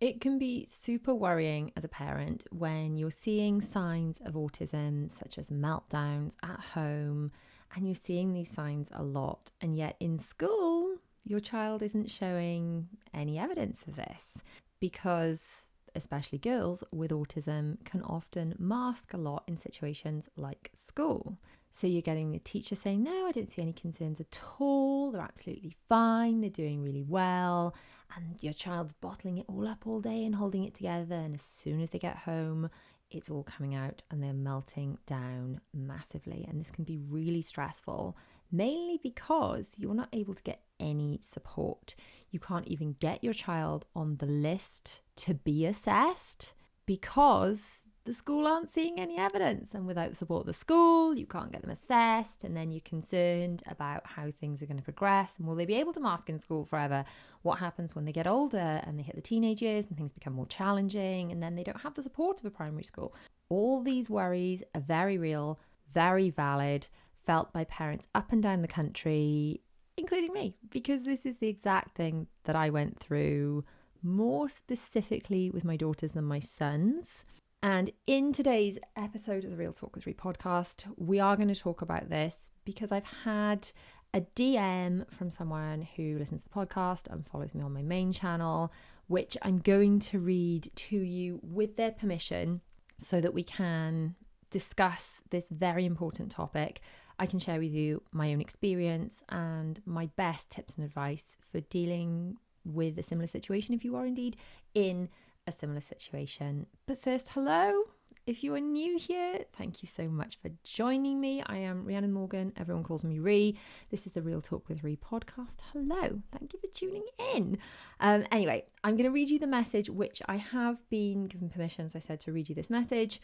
It can be super worrying as a parent when you're seeing signs of autism, such as meltdowns at home, and you're seeing these signs a lot, and yet in school, your child isn't showing any evidence of this because especially girls with autism can often mask a lot in situations like school. So you're getting the teacher saying, no, I don't see any concerns at all. They're absolutely fine. They're doing really well. And your child's bottling it all up all day and holding it together. And as soon as they get home, it's all coming out and they're melting down massively. And this can be really stressful, mainly because you're not able to get any support. You can't even get your child on the list to be assessed because the school aren't seeing any evidence, and without the support of the school you can't get them assessed, and then you're concerned about how things are going to progress and will they be able to mask in school forever. What happens when they get older and they hit the teenage years and things become more challenging and then they don't have the support of a primary school? All these worries are very real, very valid, felt by parents up and down the country, including me, because this is the exact thing that I went through, more specifically with my daughters than my sons. And in today's episode of the Real Talk with Ree podcast, we are going to talk about this because I've had a DM from someone who listens to the podcast and follows me on my main channel, which I'm going to read to you with their permission so that we can discuss this very important topic. I can share with you my own experience and my best tips and advice for dealing with a similar situation if you are indeed in a similar situation. But first, hello. If you are new here, thank you so much for joining me. I am Rhiannon Morgan. Everyone calls me Ree. This is the Real Talk with Ree podcast. Hello. Thank you for tuning in. Anyway, I'm going to read you the message, which I have been given permission, as I said, to read you this message.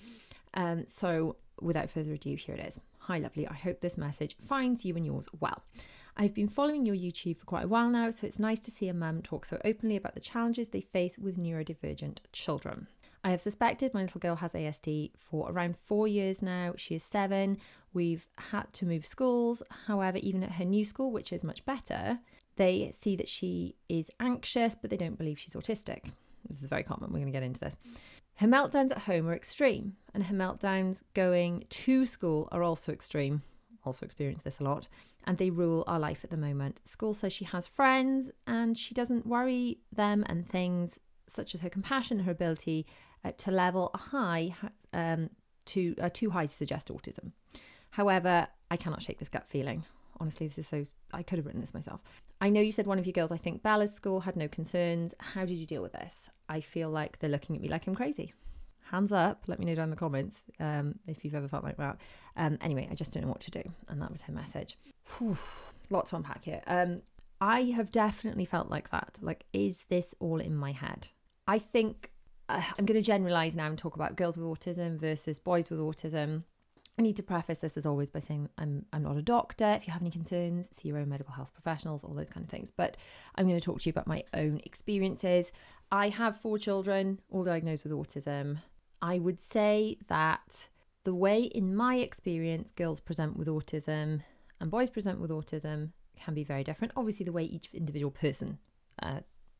So without further ado, here it is. Hi, lovely. I hope this message finds you and yours well. I've been following your YouTube for quite a while now, so it's nice to see a mum talk so openly about the challenges they face with neurodivergent children. I have suspected my little girl has ASD for around 4 years now. She is 7. We've had to move schools. However, even at her new school, which is much better, they see that she is anxious, but they don't believe she's autistic. This is very common. We're going to get into this. Her meltdowns at home are extreme, and her meltdowns going to school are also extreme. Also experience this a lot, and they rule our life at the moment. School says she has friends and she doesn't worry them, and things such as her compassion, her ability to level a high too high to suggest autism. However, I cannot shake this gut feeling. Honestly, this is so, I could have written this myself. I know you said one of your girls, I think Bella's school, had no concerns. How did you deal with this? I feel like they're looking at me like I'm crazy. Hands up, let me know down in the comments if you've ever felt like that. Anyway, I just don't know what to do. And that was her message. Whew, lot to unpack here. I have definitely felt like that. Like, is this all in my head? I think I'm going to generalize now and talk about girls with autism versus boys with autism. I need to preface this as always by saying I'm not a doctor. If you have any concerns, see your own medical health professionals, all those kind of things. But I'm going to talk to you about my own experiences. I have 4 children, all diagnosed with autism. I would say that the way, in my experience, girls present with autism and boys present with autism can be very different. Obviously, the way each individual person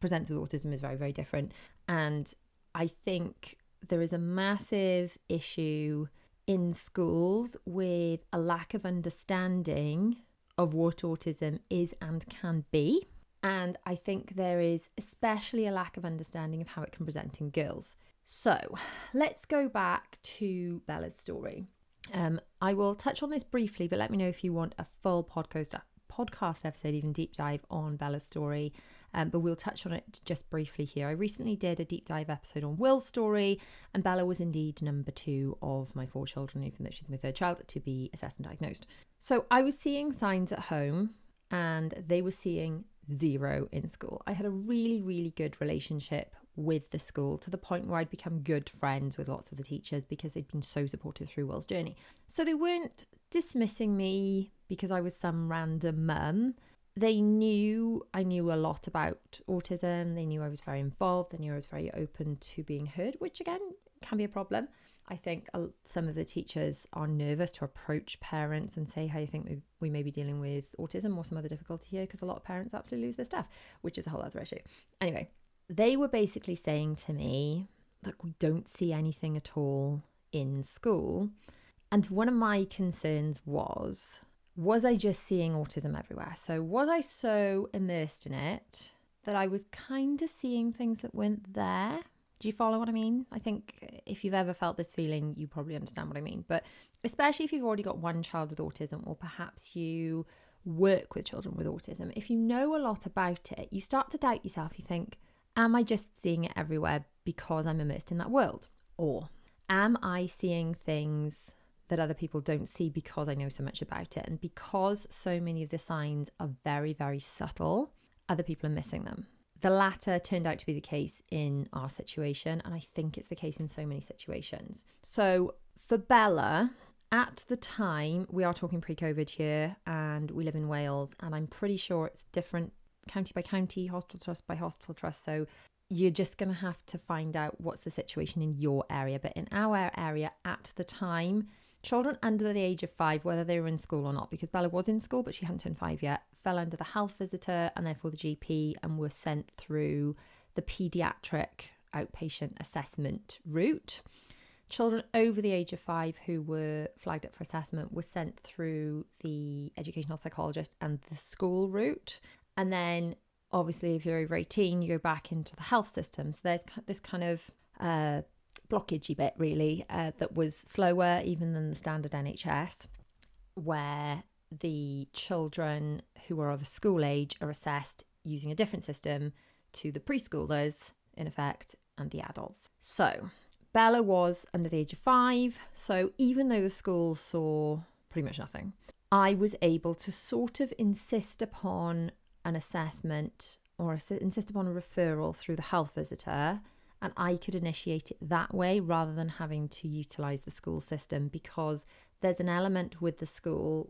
presents with autism is very, very different. And I think there is a massive issue in schools with a lack of understanding of what autism is and can be. And I think there is especially a lack of understanding of how it can present in girls. So let's go back to Bella's story. I will touch on this briefly, but let me know if you want a full podcast episode, even deep dive on Bella's story. But we'll touch on it just briefly here. I recently did a deep dive episode on Will's story, and Bella was indeed number 2 of my 4 children, even though she's my 3rd child, to be assessed and diagnosed. So I was seeing signs at home and they were seeing 0 in school. I had a really, really good relationship with the school, to the point where I'd become good friends with lots of the teachers because they'd been so supportive through Will's journey. So they weren't dismissing me because I was some random mum. They knew I knew a lot about autism. They knew I was very involved. They knew I was very open to being heard, which again can be a problem. I think some of the teachers are nervous to approach parents and say, hey, I think we may be dealing with autism or some other difficulty here, because a lot of parents absolutely lose their stuff, which is a whole other issue. Anyway, they were basically saying to me, look, we don't see anything at all in school. And one of my concerns was I just seeing autism everywhere? So was I so immersed in it that I was kind of seeing things that weren't there? Do you follow what I mean? I think if you've ever felt this feeling, you probably understand what I mean. But especially if you've already got one child with autism, or perhaps you work with children with autism, if you know a lot about it, you start to doubt yourself. You think, am I just seeing it everywhere because I'm immersed in that world? Or am I seeing things that other people don't see because I know so much about it? And because so many of the signs are very, very subtle, other people are missing them. The latter turned out to be the case in our situation, and I think it's the case in so many situations. So for Bella, at the time, we are talking pre-COVID here, and we live in Wales, and I'm pretty sure it's different county by county, hospital trust by hospital trust. So you're just going to have to find out what's the situation in your area. But in our area at the time, children under the age of 5, whether they were in school or not, because Bella was in school, but she hadn't turned 5 yet, fell under the health visitor and therefore the GP, and were sent through the paediatric outpatient assessment route. Children over the age of 5 who were flagged up for assessment were sent through the educational psychologist and the school route. And then obviously if you're over 18, you go back into the health system. So there's this kind of blockagey bit really that was slower even than the standard NHS, where the children who are of a school age are assessed using a different system to the preschoolers in effect and the adults. So Bella was under the age of 5, so even though the school saw pretty much nothing, I was able to sort of insist upon an assessment or insist upon a referral through the health visitor, and I could initiate it that way rather than having to utilise the school system, because there's an element with the school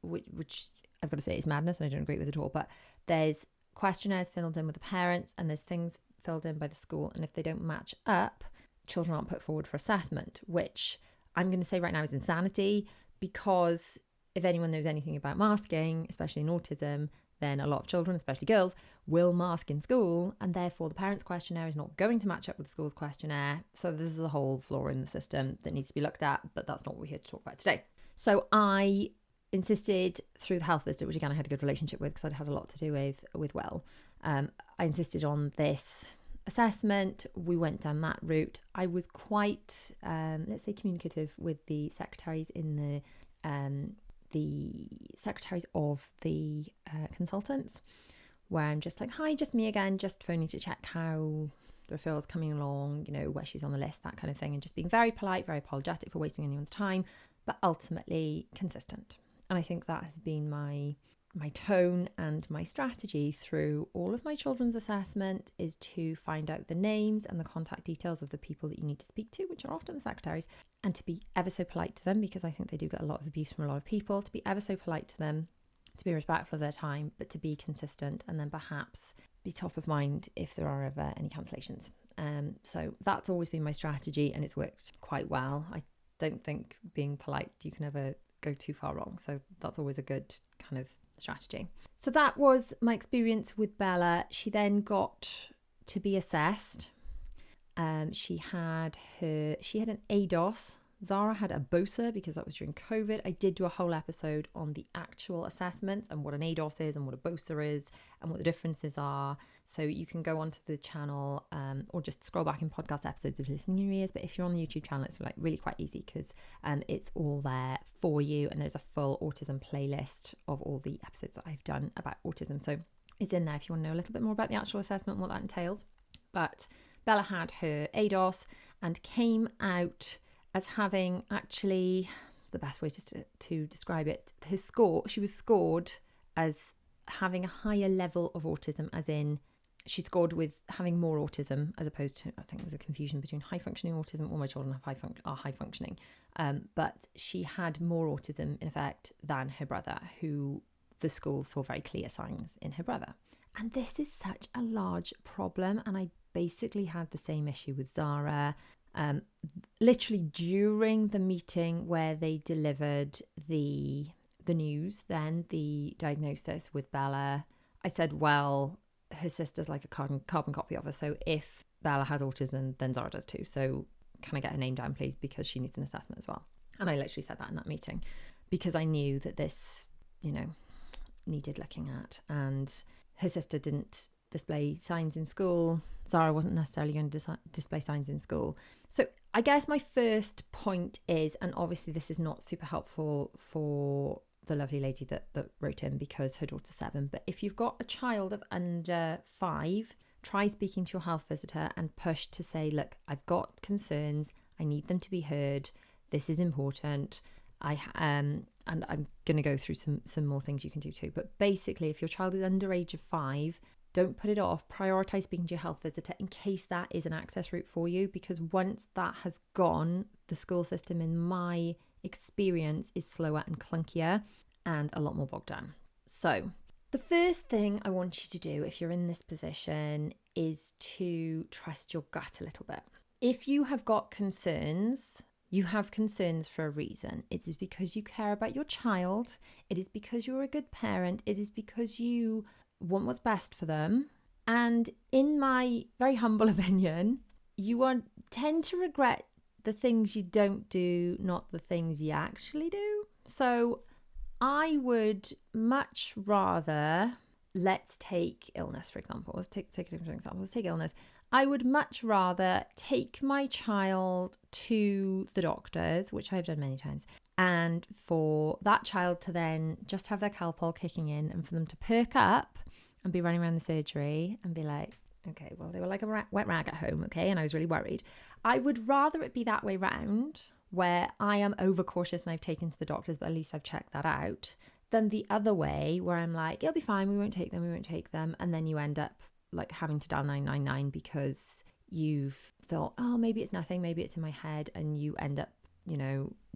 which I've got to say is madness and I don't agree with at all, but there's questionnaires filled in with the parents and there's things filled in by the school, and if they don't match up, children aren't put forward for assessment, which I'm going to say right now is insanity, because if anyone knows anything about masking, especially in autism, then a lot of children, especially girls, will mask in school, and therefore the parents' questionnaire is not going to match up with the school's questionnaire. So this is a whole flaw in the system that needs to be looked at, but that's not what we're here to talk about today. So I insisted through the health visitor, which again I had a good relationship with because I'd had a lot to do with Will. I insisted on this assessment. We went down that route. I was quite, let's say, communicative with the secretaries in the secretaries of the consultants, where I'm just like, hi, just me again, just phoning to check how the referral's coming along, you know, where she's on the list, that kind of thing, and just being very polite, very apologetic for wasting anyone's time, but ultimately consistent. And I think that has been my tone and my strategy through all of my children's assessment, is to find out the names and the contact details of the people that you need to speak to, which are often the secretaries, and to be ever so polite to them, because I think they do get a lot of abuse from a lot of people, to be ever so polite to them, to be respectful of their time, but to be consistent, and then perhaps be top of mind if there are ever any cancellations. So that's always been my strategy, and it's worked quite well. I don't think being polite, you can ever go too far wrong. So that's always a good kind of strategy. So that was my experience with Bella. She then got to be assessed. She had an ADOS. Zara had a BOSA because that was during COVID. I did do a whole episode on the actual assessments and what an ADOS is and what a BOSA is and what the differences are. So you can go onto the channel or just scroll back in podcast episodes of Listening in Your Ears. But if you're on the YouTube channel, it's like really quite easy because it's all there for you. And there's a full autism playlist of all the episodes that I've done about autism. So it's in there if you want to know a little bit more about the actual assessment and what that entails. But Bella had her ADOS and came out as having, actually, the best way to describe it, she was scored as having a higher level of autism, as in she scored with having more autism, as opposed to, I think there's a confusion between high functioning autism. All my children are high functioning, but she had more autism in effect than her brother, who the school saw very clear signs in her brother. And this is such a large problem, and I basically had the same issue with Zara. Literally during the meeting where they delivered the news, then the diagnosis with Bella, I said, well, her sister's like a carbon copy of her. So if Bella has autism, then Zara does too. So can I get her name down, please? Because she needs an assessment as well. And I literally said that in that meeting because I knew that this, needed looking at. And her sister didn't display signs in school. Zara wasn't necessarily going to display signs in school. So I guess my first point is, and obviously this is not super helpful for the lovely lady that wrote in because her daughter's 7, but if you've got a child of under 5, try speaking to your health visitor and push to say, look, I've got concerns. I need them to be heard. This is important. And I'm going to go through some more things you can do too. But basically, if your child is under age of 5, don't put it off. Prioritize speaking to your health visitor in case that is an access route for you, because once that has gone, the school system, in my experience, is slower and clunkier and a lot more bogged down. So the first thing I want you to do if you're in this position is to trust your gut a little bit. If you have got concerns, you have concerns for a reason. It is because you care about your child. It is because you're a good parent. It is because you want what's best for them. And in my very humble opinion, you tend to regret the things you don't do, not the things you actually do. So I would much rather, let's take illness, for example. Let's take a different example. Let's take illness. I would much rather take my child to the doctors, which I've done many times, and for that child to then just have their Calpol kicking in and for them to perk up and be running around the surgery and be like, okay, well, they were like a wet rag at home, okay, and I was really worried. I would rather it be that way round, where I am overcautious and I've taken to the doctors, but at least I've checked that out, than the other way where I'm like, it'll be fine, we won't take them, and then you end up like having to dial 999 because you've thought, oh, maybe it's nothing, maybe it's in my head, and you end up,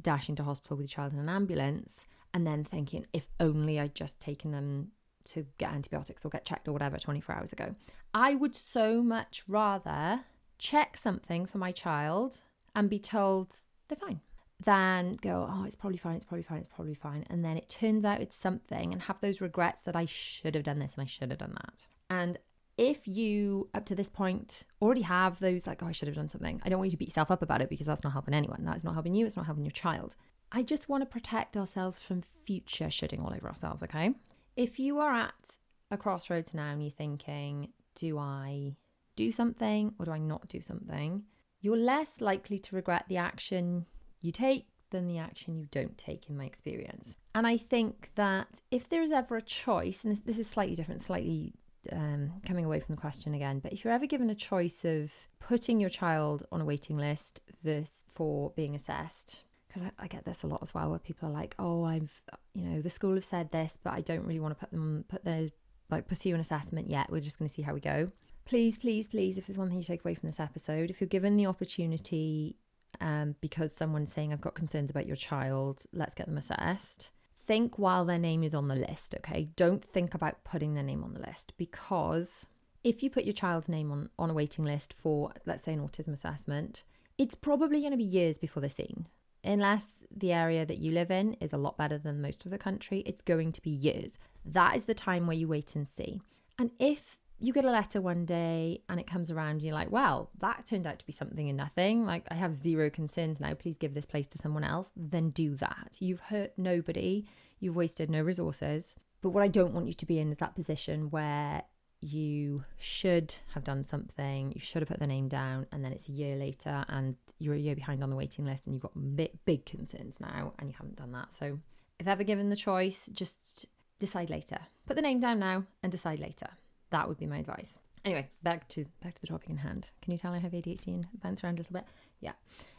dashing to hospital with your child in an ambulance, and then thinking, if only I'd just taken them to get antibiotics or get checked or whatever 24 hours ago. I would so much rather check something for my child and be told they're fine than go, oh, it's probably fine, and then it turns out it's something, and have those regrets that I should have done this and I should have done that. And if you, up to this point, already have those like, oh, I should have done something, I don't want you to beat yourself up about it, because that's not helping anyone. That's not helping you. It's not helping your child. I just want to protect ourselves from future shitting all over ourselves, okay? If you are at a crossroads now and you're thinking, do I do something or do I not do something? You're less likely to regret the action you take than the action you don't take, in my experience. And I think that if there is ever a choice, and this is slightly different, slightly coming away from the question again, but if you're ever given a choice of putting your child on a waiting list versus for being assessed, because I get this a lot as well, where people are like, oh, the school have said this, but I don't really want to pursue an assessment yet. We're just going to see how we go. Please, please, please, if there's one thing you take away from this episode, if you're given the opportunity, because someone's saying, I've got concerns about your child, let's get them assessed. Think while their name is on the list, okay? Don't think about putting their name on the list, because if you put your child's name on a waiting list for, let's say, an autism assessment, it's probably going to be years before they're seen. Unless the area that you live in is a lot better than most of the country, it's going to be years. That is the time where you wait and see. And if you get a letter one day and it comes around and you're like, well, that turned out to be something and nothing, like I have zero concerns now, please give this place to someone else, then do that. You've hurt nobody, you've wasted no resources. But what I don't want you to be in is that position where you should have done something, you should have put the name down, and then it's a year later and you're a year behind on the waiting list and you've got big concerns now and you haven't done that. So if ever given the choice, just decide later. Put the name down now and decide later. That would be my advice. Anyway, back to the topic in hand. Can you tell I have ADHD and bounce around a little bit? Yeah.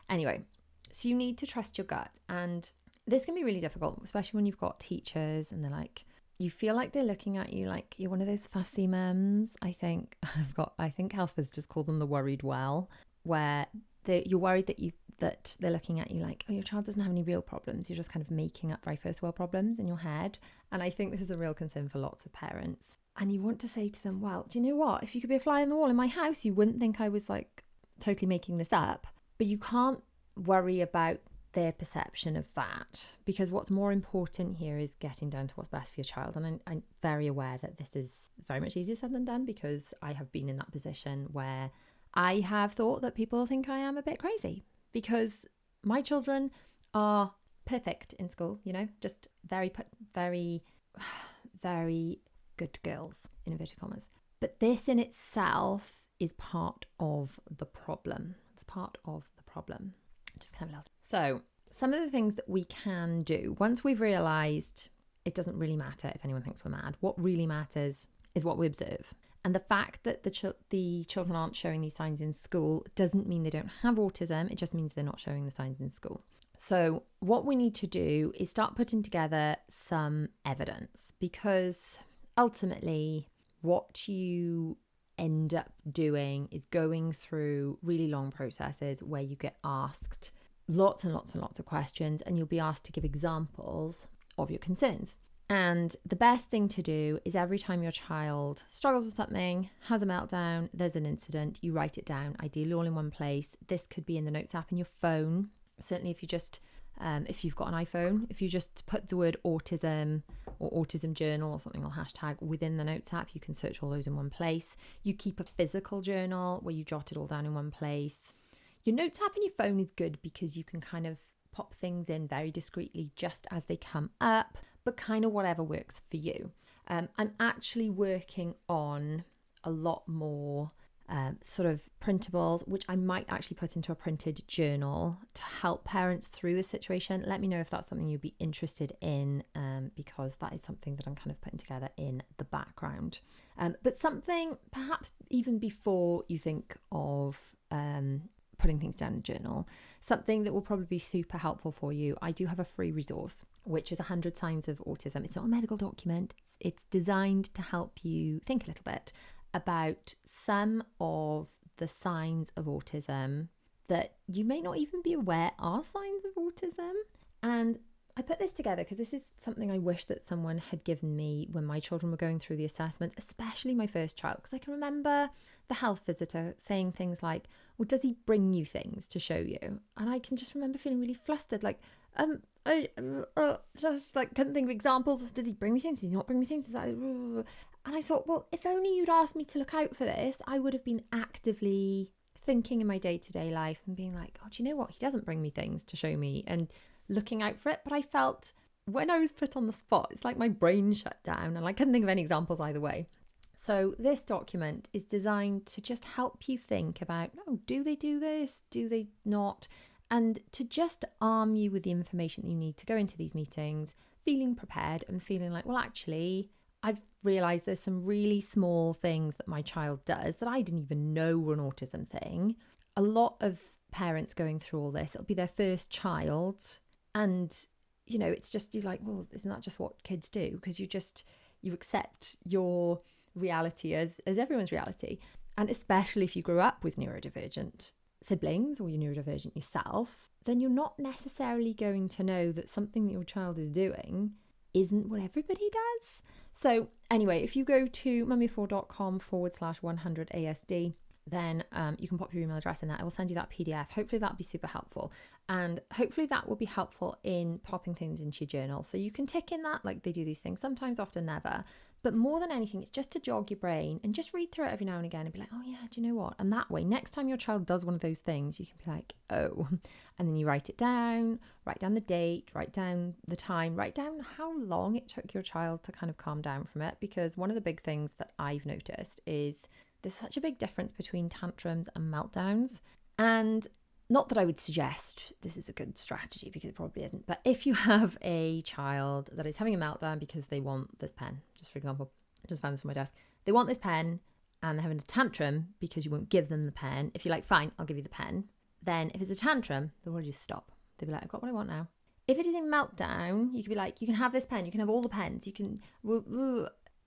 Anyway, so you need to trust your gut, and this can be really difficult, especially when you've got teachers and they're like, you feel like they're looking at you like you're one of those fussy mums. I think health visitors call them the worried well, where you're worried that they're looking at you like, oh, your child doesn't have any real problems. You're just kind of making up very first world problems in your head. And I think this is a real concern for lots of parents. And you want to say to them, well, do you know what? If you could be a fly on the wall in my house, you wouldn't think I was like totally making this up. But you can't worry about their perception of that, because what's more important here is getting down to what's best for your child. And I'm very aware that this is very much easier said than done, because I have been in that position where I have thought that people think I am a bit crazy, because my children are perfect in school, just very good girls, in inverted commas. But this in itself is part of the problem. It's part of the problem. Just kind of loud. So some of the things that we can do once we've realised it doesn't really matter if anyone thinks we're mad. What really matters is what we observe. And the fact that the children aren't showing these signs in school doesn't mean they don't have autism. It just means they're not showing the signs in school. So what we need to do is start putting together some evidence, because ultimately what you end up doing is going through really long processes where you get asked lots and lots and lots of questions, and you'll be asked to give examples of your concerns. And the best thing to do is every time your child struggles with something, has a meltdown, there's an incident, you write it down, ideally all in one place. This could be in the notes app in your phone. Certainly if you've got an iPhone, if you just put the word autism or autism journal or something, or hashtag within the notes app, you can search all those in one place. You keep a physical journal where you jot it all down in one place. Your notes app in your phone is good because you can kind of pop things in very discreetly just as they come up, but kind of whatever works for you. I'm actually working on a lot more sort of printables, which I might actually put into a printed journal to help parents through the situation. Let me know if that's something you'd be interested in, because that is something that I'm kind of putting together in the background. But something perhaps even before you think of putting things down in a journal, something that will probably be super helpful for you. I do have a free resource, which is 100 Signs of Autism. It's not a medical document. It's designed to help you think a little bit about some of the signs of autism that you may not even be aware are signs of autism. And I put this together because this is something I wish that someone had given me when my children were going through the assessments, especially my first child, because I can remember the health visitor saying things like, well, does he bring you things to show you? And I can just remember feeling really flustered, like, I just like couldn't think of examples. Does he bring me things? Does he not bring me things? And I thought, well, if only you'd asked me to look out for this, I would have been actively thinking in my day-to-day life and being like, oh, do you know what? He doesn't bring me things to show me, and looking out for it. But I felt when I was put on the spot, it's like my brain shut down and I couldn't think of any examples either way. So this document is designed to just help you think about, oh, do they do this? Do they not? And to just arm you with the information that you need to go into these meetings, feeling prepared and feeling like, well, actually, I've realised there's some really small things that my child does that I didn't even know were an autism thing. A lot of parents going through all this, it'll be their first child. And, you know, it's just, you're like, well, isn't that just what kids do? Because you accept your reality as everyone's reality. And especially if you grew up with neurodivergent siblings or you're neurodivergent yourself, then you're not necessarily going to know that something that your child is doing isn't what everybody does. So anyway, if you go to mummy4.com/100ASD, then you can pop your email address in that. I will send you that PDF. Hopefully that'll be super helpful. And hopefully that will be helpful in popping things into your journal. So you can tick in that, like they do these things, sometimes, often, never. But more than anything, it's just to jog your brain and just read through it every now and again and be like, oh yeah, do you know what? And that way, next time your child does one of those things, you can be like, oh, and then you write it down, write down the date, write down the time, write down how long it took your child to kind of calm down from it. Because one of the big things that I've noticed is there's such a big difference between tantrums and meltdowns. And not that I would suggest this is a good strategy, because it probably isn't. But if you have a child that is having a meltdown because they want this pen, just for example, I just found this on my desk. They want this pen and they're having a tantrum because you won't give them the pen. If you're like, fine, I'll give you the pen. Then if it's a tantrum, they'll probably just stop. They'll be like, I've got what I want now. If it is a meltdown, you can be like, you can have this pen. You can have all the pens. You can...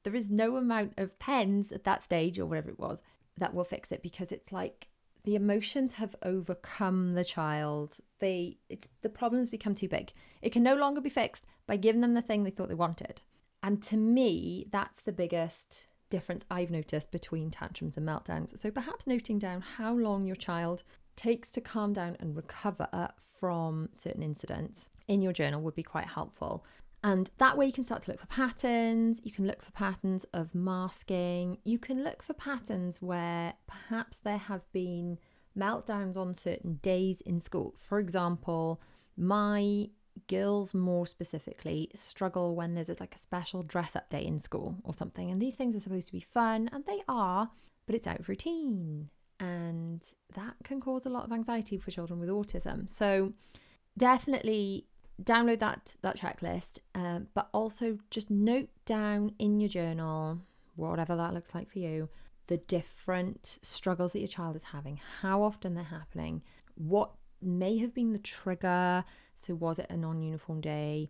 There is no amount of pens at that stage or whatever it was that will fix it, because it's like the emotions have overcome the child. The problems become too big. It can no longer be fixed by giving them the thing they thought they wanted. And to me, that's the biggest difference I've noticed between tantrums and meltdowns. So perhaps noting down how long your child takes to calm down and recover from certain incidents in your journal would be quite helpful. And that way you can start to look for patterns. You can look for patterns of masking. You can look for patterns where perhaps there have been meltdowns on certain days in school. For example, my girls more specifically struggle when there's like a special dress up day in school or something. And these things are supposed to be fun, and they are, but it's out of routine. And that can cause a lot of anxiety for children with autism. So definitely download that checklist, but also just note down in your journal, whatever that looks like for you, the different struggles that your child is having, how often they're happening, what may have been the trigger. So was it a non-uniform day?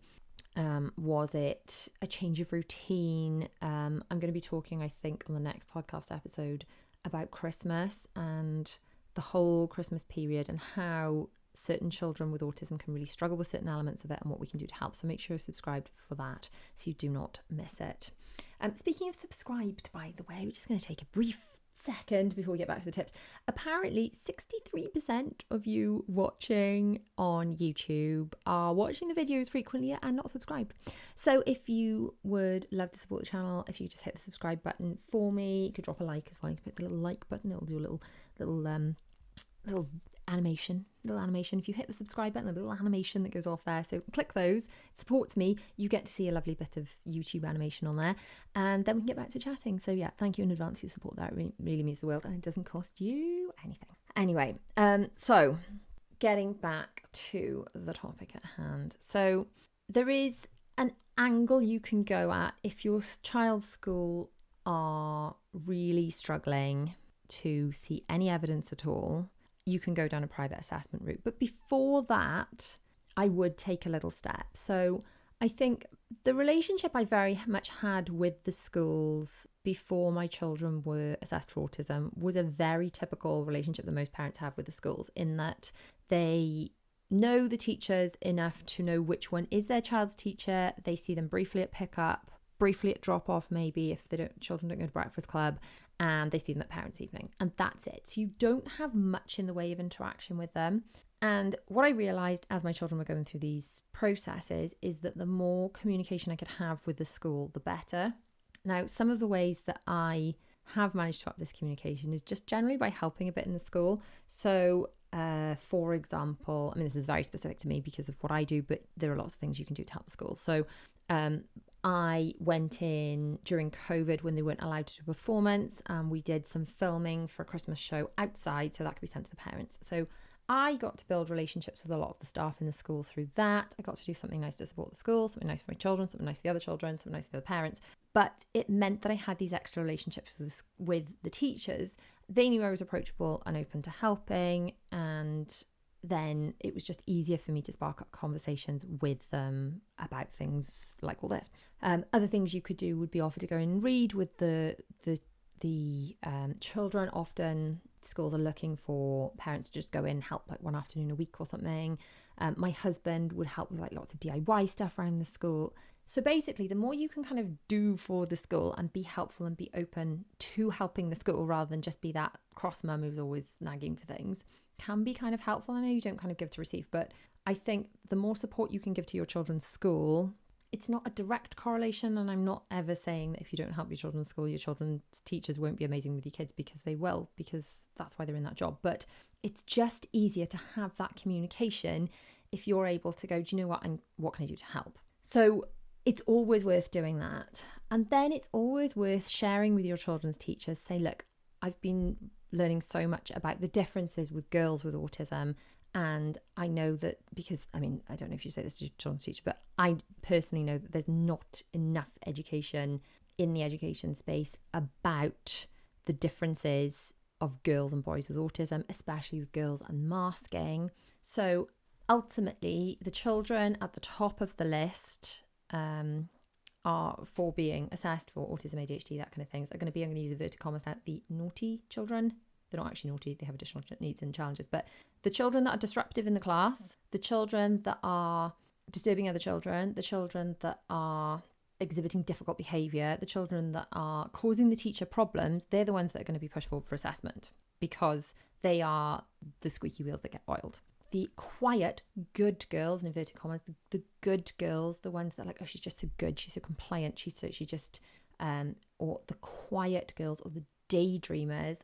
Was it a change of routine? I'm going to be talking, I think, on the next podcast episode about Christmas and the whole Christmas period and how certain children with autism can really struggle with certain elements of it and what we can do to help. So make sure you're subscribed for that so you do not miss it. Speaking of subscribed, by the way, we're just going to take a brief second before we get back to the tips. Apparently 63% of you watching on YouTube are watching the videos frequently and not subscribed. So if you would love to support the channel, if you just hit the subscribe button for me, you could drop a like as well. You can hit the little like button, it'll do a little animation. If you hit the subscribe button, a little animation that goes off there, so click those. It supports me. You get to see a lovely bit of YouTube animation on there, and then we can get back to chatting. So yeah, thank you in advance for your support. That really means the world, and it doesn't cost you anything. Anyway, so getting back to the topic at hand. So there is an angle you can go at if your child's school are really struggling to see any evidence at all. You can go down a private assessment route. But before that, I would take a little step. So I think the relationship I very much had with the schools before my children were assessed for autism was a very typical relationship that most parents have with the schools, in that they know the teachers enough to know which one is their child's teacher. They see them briefly at pickup, briefly at drop off, maybe if children don't go to breakfast club, and they see them at parents' evening, and that's it. So you don't have much in the way of interaction with them. And what I realised as my children were going through these processes is that the more communication I could have with the school, the better. Now, some of the ways that I have managed to up this communication is just generally by helping a bit in the school. So, for example, I mean, this is very specific to me because of what I do, but there are lots of things you can do to help the school. So, I went in during COVID when they weren't allowed to do performance, and we did some filming for a Christmas show outside, so that could be sent to the parents. So I got to build relationships with a lot of the staff in the school through that. I got to do something nice to support the school, something nice for my children, something nice for the other children, something nice for the other parents. But it meant that I had these extra relationships with the teachers. They knew I was approachable and open to helping, and then it was just easier for me to spark up conversations with them about things like all this. Other things you could do would be offer to go and read with the children. Often schools are looking for parents to just go in and help like one afternoon a week or something. My husband would help with like lots of DIY stuff around the school. So basically, the more you can kind of do for the school and be helpful and be open to helping the school rather than just be that cross mum who's always nagging for things, can be kind of helpful. I know you don't kind of give to receive, but I think the more support you can give to your children's school, it's not a direct correlation. And I'm not ever saying that if you don't help your children's school, your children's teachers won't be amazing with your kids, because they will, because that's why they're in that job. But it's just easier to have that communication if you're able to go, do you know what, what can I do to help? So it's always worth doing that. And then it's always worth sharing with your children's teachers. Say, look, I've been learning so much about the differences with girls with autism. And I know that because, I mean, I don't know if you say this to your children's teacher, but I personally know that there's not enough education in the education space about the differences of girls and boys with autism, especially with girls and masking. So ultimately, the children at the top of the list are for being assessed for autism, ADHD, that kind of things, are going to be, I'm going to use inverted commas now, the naughty children. They're not actually naughty, they have additional needs and challenges, but the children that are disruptive in the class, the children that are disturbing other children, the children that are exhibiting difficult behaviour, the children that are causing the teacher problems, they're the ones that are going to be pushed forward for assessment, because they are the squeaky wheels that get oiled. The quiet, good girls, in inverted commas, the good girls, the ones that are like, oh, she's just so good, she's so compliant, or the quiet girls, or the daydreamers,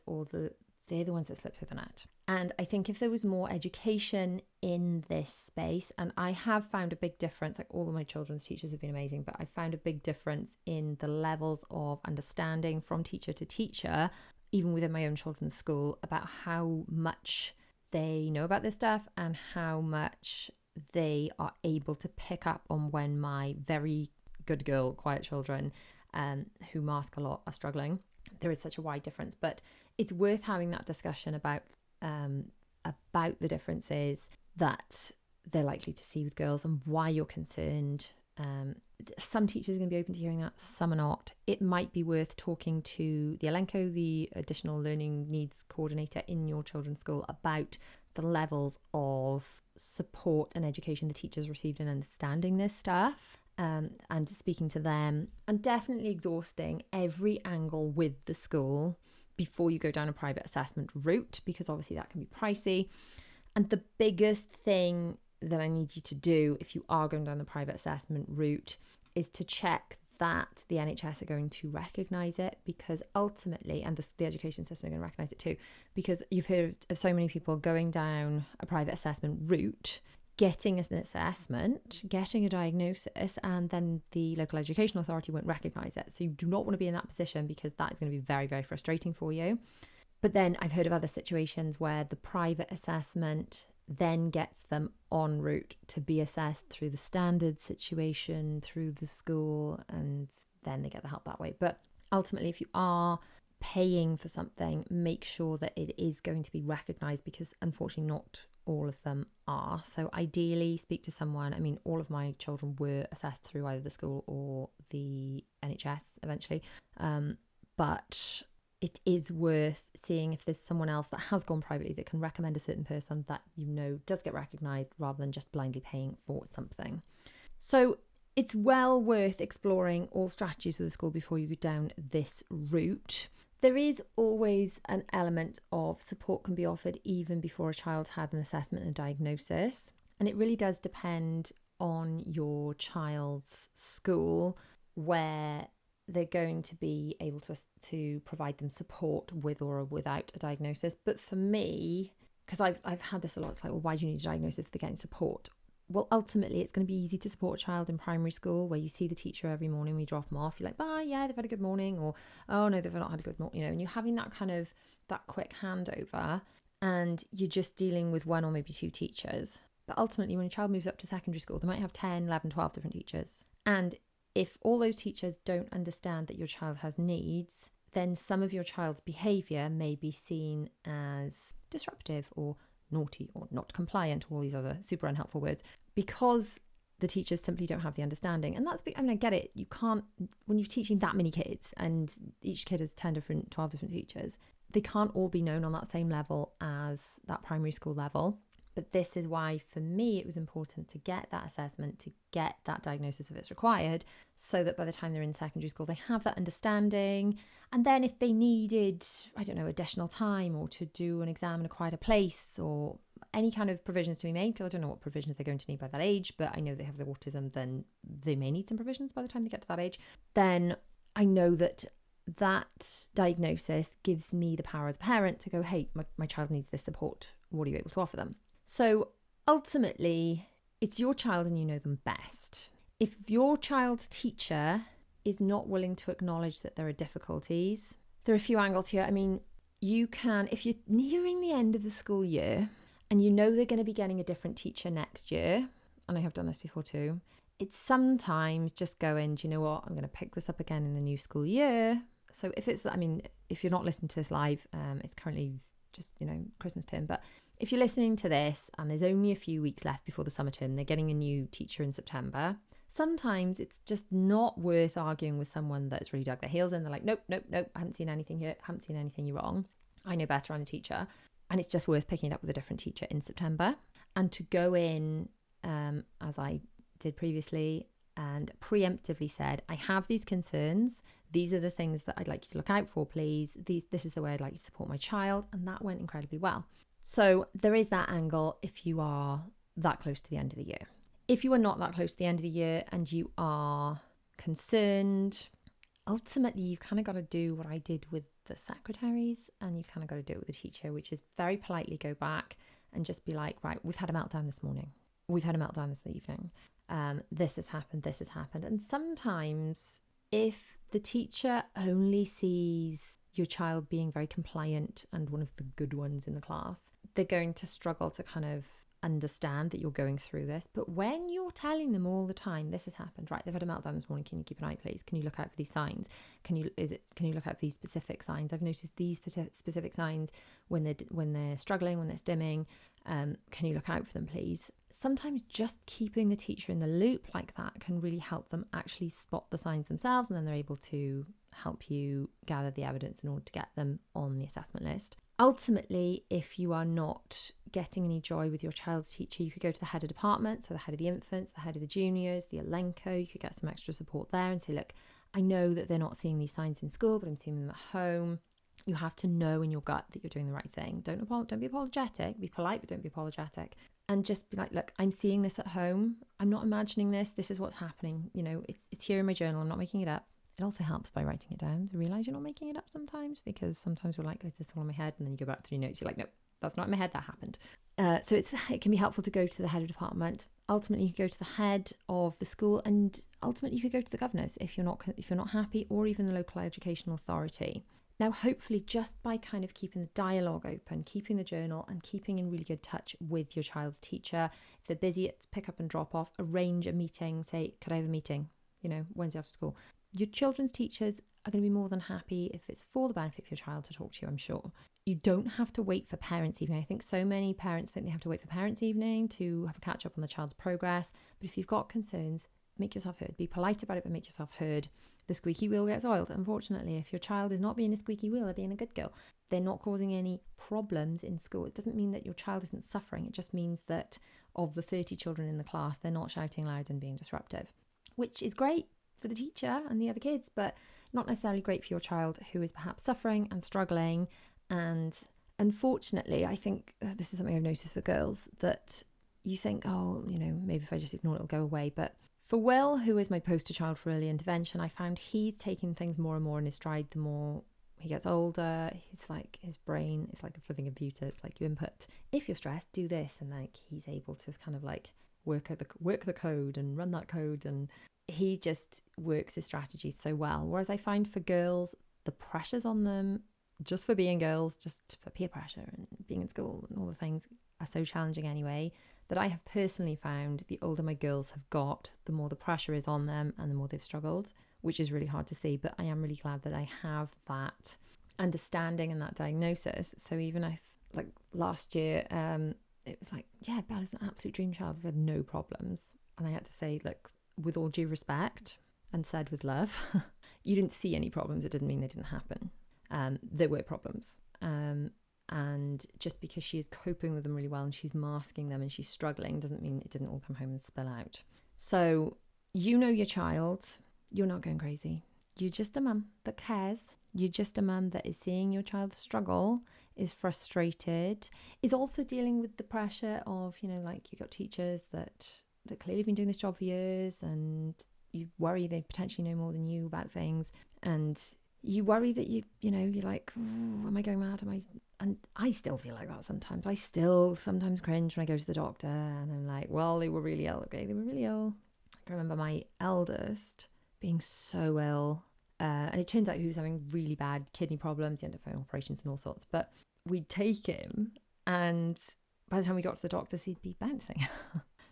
they're the ones that slip through the net. And I think if there was more education in this space, and I have found a big difference, like all of my children's teachers have been amazing, but I found a big difference in the levels of understanding from teacher to teacher, even within my own children's school, about how much they know about this stuff and how much they are able to pick up on when my very good girl, quiet children who mask a lot are struggling. There is such a wide difference, but it's worth having that discussion about the differences that they're likely to see with girls and why you're concerned. Some teachers are going to be open to hearing that, some are not. It might be worth talking to the Elenco, the additional learning needs coordinator in your children's school, about the levels of support and education the teachers received in understanding this stuff, and speaking to them, and definitely exhausting every angle with the school before you go down a private assessment route, because obviously that can be pricey. And the biggest thing that I need you to do if you are going down the private assessment route is to check that the NHS are going to recognise it, because ultimately, and the education system are going to recognise it too, because you've heard of so many people going down a private assessment route, getting an assessment, getting a diagnosis, and then the local education authority won't recognise it. So you do not want to be in that position, because that is going to be very, very frustrating for you. But then I've heard of other situations where the private assessment then gets them en route to be assessed through the standard situation, through the school, and then they get the help that way. But ultimately, if you are paying for something, make sure that it is going to be recognised, because unfortunately not all of them are. So ideally speak to someone. I mean, all of my children were assessed through either the school or the NHS eventually, but it is worth seeing if there's someone else that has gone privately that can recommend a certain person that you know does get recognised, rather than just blindly paying for something. So it's well worth exploring all strategies with the school before you go down this route. There is always an element of support can be offered even before a child had an assessment and diagnosis. And it really does depend on your child's school, where they're going to be able to provide them support with or without a diagnosis. But for me, because I've had this a lot, it's like, well, why do you need a diagnosis if they're getting support? Well, ultimately, it's going to be easy to support a child in primary school, where you see the teacher every morning, we drop them off, you're like, bye, yeah, they've had a good morning, or, oh no, they've not had a good morning, and you're having that kind of, that quick handover, and you're just dealing with one or maybe two teachers. But ultimately, when a child moves up to secondary school, they might have 10, 11, 12 different teachers. And if all those teachers don't understand that your child has needs, then some of your child's behaviour may be seen as disruptive or naughty or not compliant, all these other super unhelpful words, because the teachers simply don't have the understanding. And that's, I mean, I get it. You can't, when you're teaching that many kids and each kid has 12 different teachers, they can't all be known on that same level as that primary school level. But this is why, for me, it was important to get that assessment, to get that diagnosis if it's required, so that by the time they're in secondary school, they have that understanding. And then if they needed, I don't know, additional time, or to do an exam in a quieter place, or any kind of provisions to be made, because I don't know what provisions they're going to need by that age, but I know they have the autism, then they may need some provisions by the time they get to that age. Then I know that that diagnosis gives me the power as a parent to go, hey, my child needs this support. What are you able to offer them? So ultimately, it's your child and you know them best. If your child's teacher is not willing to acknowledge that there are difficulties, there are a few angles here. I mean, you can, if you're nearing the end of the school year and you know they're going to be getting a different teacher next year, and I have done this before too, it's sometimes just going, do you know what, I'm going to pick this up again in the new school year. So if it's, I mean, if you're not listening to this live, it's currently just, Christmas term, but if you're listening to this and there's only a few weeks left before the summer term, they're getting a new teacher in September, sometimes it's just not worth arguing with someone that's really dug their heels in. They're like, nope, I haven't seen anything here, haven't seen anything, you're wrong. I know better, I'm a teacher. And it's just worth picking it up with a different teacher in September, and to go in, as I did previously, and preemptively said, I have these concerns. These are the things that I'd like you to look out for, please. This is the way I'd like you to support my child. And that went incredibly well. So there is that angle if you are that close to the end of the year. If you are not that close to the end of the year and you are concerned, ultimately you kind of got to do what I did with the secretaries, and you kind of got to do it with the teacher, which is very politely go back and just be like, right, we've had a meltdown this morning. We've had a meltdown this evening. This has happened. And sometimes if the teacher only sees your child being very compliant and one of the good ones in the class, they're going to struggle to kind of understand that you're going through this. But when you're telling them all the time, this has happened, right, they've had a meltdown this morning, can you keep an eye, please? Can you look out for these signs? Can you look out for these specific signs? I've noticed these specific signs when they're struggling, when they're stimming. Can you look out for them, please? Sometimes just keeping the teacher in the loop like that can really help them actually spot the signs themselves, and then they're able to help you gather the evidence in order to get them on the assessment list. Ultimately, if you are not getting any joy with your child's teacher, you could go to the head of department, so the head of the infants, the head of the juniors, the Elenco. You could get some extra support there and say, look, I know that they're not seeing these signs in school, but I'm seeing them at home. You have to know in your gut that you're doing the right thing. Don't be apologetic. Be polite, but don't be apologetic. And just be like, look, I'm seeing this at home. I'm not imagining this. This is what's happening. You know, it's here in my journal. I'm not making it up. It also helps by writing it down to realise you're not making it up sometimes, because sometimes we're like, is this all in my head? And then you go back through your notes. You're like, no, that's not in my head. That happened. So it can be helpful to go to the head of department. Ultimately, you could go to the head of the school, and ultimately you could go to the governors if you're not happy, or even the local educational authority. Now, hopefully, just by kind of keeping the dialogue open, keeping the journal, and keeping in really good touch with your child's teacher, if they're busy, it's pick up and drop off, arrange a meeting, say, could I have a meeting, Wednesday after school. Your children's teachers are going to be more than happy, if it's for the benefit of your child, to talk to you, I'm sure. You don't have to wait for parents' evening. I think so many parents think they have to wait for parents' evening to have a catch up on the child's progress. But if you've got concerns, make yourself heard. Be polite about it, but make yourself heard. The squeaky wheel gets oiled. Unfortunately, if your child is not being a squeaky wheel, they're being a good girl. They're not causing any problems in school. It doesn't mean that your child isn't suffering. It just means that of the 30 children in the class, they're not shouting loud and being disruptive, which is great for the teacher and the other kids, but not necessarily great for your child who is perhaps suffering and struggling. And unfortunately, I think this is something I've noticed for girls, that you think, oh, maybe if I just ignore it, it'll go away. But for Will, who is my poster child for early intervention, I found he's taking things more and more in his stride the more he gets older. He's like, his brain is like a flipping computer. It's like you input, if you're stressed, do this. And like he's able to kind of like work the code and run that code, and he just works his strategies so well. Whereas I find for girls, the pressures on them just for being girls, just for peer pressure and being in school and all the things are so challenging anyway, that I have personally found the older my girls have got, the more the pressure is on them and the more they've struggled, which is really hard to see. But I am really glad that I have that understanding and that diagnosis. So even if, like last year, it was like, yeah, Bella's an absolute dream child. I've had no problems. And I had to say, look, with all due respect and said with love, you didn't see any problems. It didn't mean they didn't happen. There were problems. And just because she is coping with them really well and she's masking them and she's struggling doesn't mean it didn't all come home and spill out. So your child, you're not going crazy. You're just a mum that cares. You're just a mum that is seeing your child struggle, is frustrated, is also dealing with the pressure of, like you've got teachers that clearly have been doing this job for years, and you worry they potentially know more than you about things, and you worry that you're like, oh, am I going mad? And I still feel like that sometimes. I still sometimes cringe when I go to the doctor and I'm like, well, they were really ill. Okay, they were really ill. I remember my eldest being so ill, and it turns out he was having really bad kidney problems. He ended up having operations and all sorts. But we'd take him, and by the time we got to the doctors, he'd be bouncing.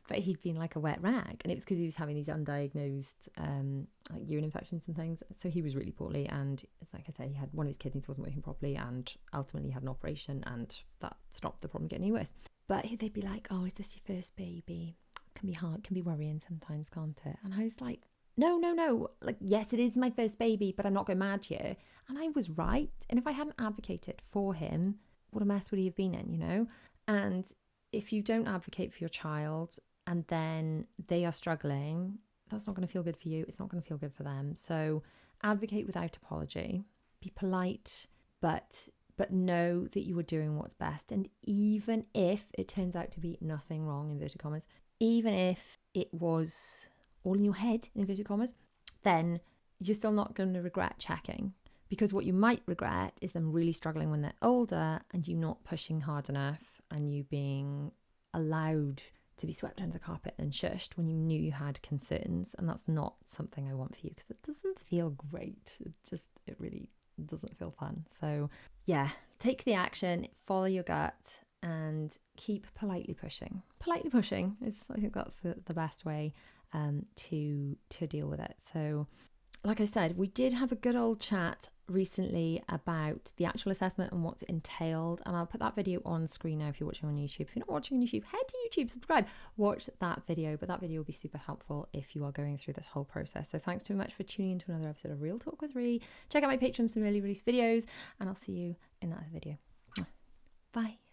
But he'd been like a wet rag, and it was because he was having these undiagnosed like urine infections and things. So he was really poorly, and like I said, he had one of his kidneys wasn't working properly, and ultimately had an operation, and that stopped the problem getting any worse. But they'd be like, oh, is this your first baby? It can be hard, can be worrying sometimes, can't it? And I was like, no, like, yes, it is my first baby, but I'm not going mad here. And I was right. And if I hadn't advocated for him, what a mess would he have been in, And if you don't advocate for your child and then they are struggling that's not going to feel good for you. It's not going to feel good for them. So advocate without apology. Be polite, but know that you are doing what's best. And even if it turns out to be nothing wrong, inverted commas, even if it was all in your head, inverted commas, then you're still not going to regret checking. Because what you might regret is them really struggling when they're older and you not pushing hard enough and you being allowed to be swept under the carpet and shushed when you knew you had concerns. And that's not something I want for you, because it doesn't feel great. It really doesn't feel fun. So yeah, take the action, follow your gut, and keep politely pushing. Politely pushing is, I think that's the best way to deal with it. So like I said, we did have a good old chat recently about the actual assessment and what's entailed, and I'll put that video on screen now if you're watching on YouTube. If you're not watching on YouTube, head to YouTube, subscribe, watch that video. But that video will be super helpful if you are going through this whole process. So thanks so much for tuning into another episode of Real Talk with Ree. Check out my Patreon for some early release videos, and I'll see you in that other video. Bye.